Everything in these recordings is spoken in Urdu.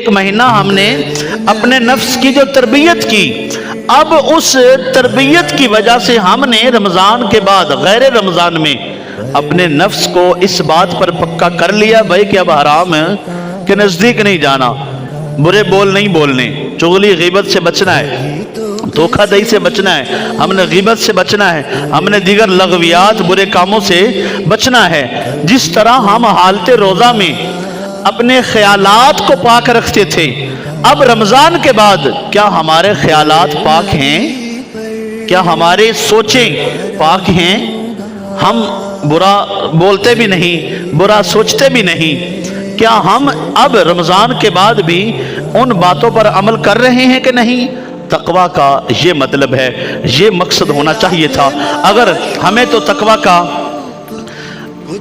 ایک مہینہ ہم نے اپنے نفس کی جو تربیت کی، اب اس تربیت کی وجہ سے ہم نے رمضان کے بعد غیر رمضان میں اپنے نفس کو اس بات پر پکا کر لیا بھائی کہ اب حرام کے نزدیک نہیں جانا، برے بول نہیں بولنے، چغلی غیبت سے بچنا ہے، دھوکہ دہی سے بچنا ہے، ہم نے غیبت سے بچنا ہے، ہم نے دیگر لغویات برے کاموں سے بچنا ہے۔ جس طرح ہم حالت روزہ میں اپنے خیالات کو پاک رکھتے تھے، اب رمضان کے بعد کیا ہمارے خیالات پاک ہیں؟ کیا ہمارے سوچیں پاک ہیں؟ ہم برا بولتے بھی نہیں، برا سوچتے بھی نہیں۔ کیا ہم اب رمضان کے بعد بھی ان باتوں پر عمل کر رہے ہیں کہ نہیں؟ تقویٰ کا یہ مطلب ہے، یہ مقصد ہونا چاہیے تھا۔ اگر ہمیں تو تقویٰ کا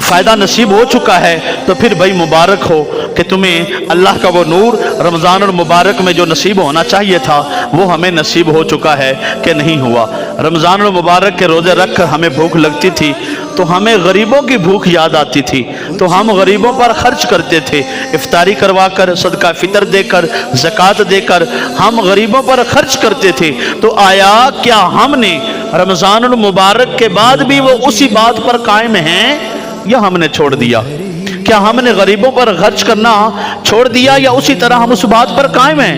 فائدہ نصیب ہو چکا ہے تو پھر بھائی مبارک ہو کہ تمہیں اللہ کا وہ نور رمضان المبارک میں جو نصیب ہونا چاہیے تھا وہ ہمیں نصیب ہو چکا ہے کہ نہیں ہوا۔ رمضان المبارک کے روزے رکھ کر ہمیں بھوک لگتی تھی تو ہمیں غریبوں کی بھوک یاد آتی تھی، تو ہم غریبوں پر خرچ کرتے تھے، افطاری کروا کر، صدقہ فطر دے کر، زکوٰۃ دے کر ہم غریبوں پر خرچ کرتے تھے۔ تو آیا کیا ہم نے رمضان المبارک کے بعد بھی وہ اسی بات پر قائم ہیں یا ہم نے چھوڑ دیا؟ کیا ہم نے غریبوں پر خرچ کرنا چھوڑ دیا یا اسی طرح ہم اس بات پر قائم ہیں؟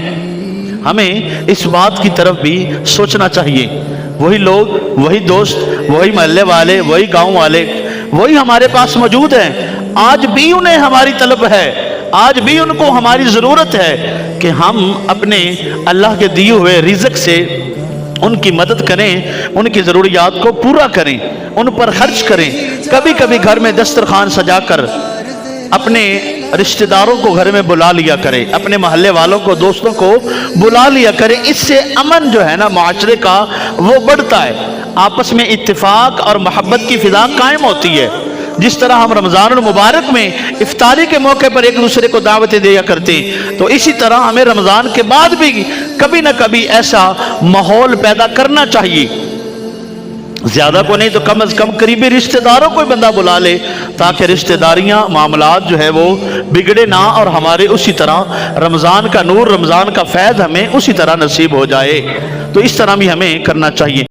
ہمیں اس بات کی طرف بھی سوچنا چاہیے۔ وہی لوگ، وہی دوست، وہی محلے والے، وہی گاؤں والے، وہی ہمارے پاس موجود ہیں، آج بھی انہیں ہماری طلب ہے، آج بھی ان کو ہماری ضرورت ہے کہ ہم اپنے اللہ کے دیے ہوئے رزق سے ان کی مدد کریں، ان کی ضروریات کو پورا کریں، ان پر خرچ کریں۔ کبھی کبھی گھر میں دسترخوان سجا کر اپنے رشتہ داروں کو گھر میں بلا لیا کرے، اپنے محلے والوں کو، دوستوں کو بلا لیا کرے۔ اس سے امن جو ہے نا معاشرے کا وہ بڑھتا ہے، آپس میں اتفاق اور محبت کی فضا قائم ہوتی ہے۔ جس طرح ہم رمضان المبارک میں افطاری کے موقع پر ایک دوسرے کو دعوتیں دیا کرتے، تو اسی طرح ہمیں رمضان کے بعد بھی کبھی نہ کبھی ایسا ماحول پیدا کرنا چاہیے، زیادہ کو نہیں تو کم از کم قریبی رشتہ داروں کو بندہ بلا لے، تاکہ رشتہ داریاں، معاملات جو ہے وہ بگڑے نہ، اور ہمارے اسی طرح رمضان کا نور، رمضان کا فیض ہمیں اسی طرح نصیب ہو جائے۔ تو اس طرح بھی ہمیں کرنا چاہیے۔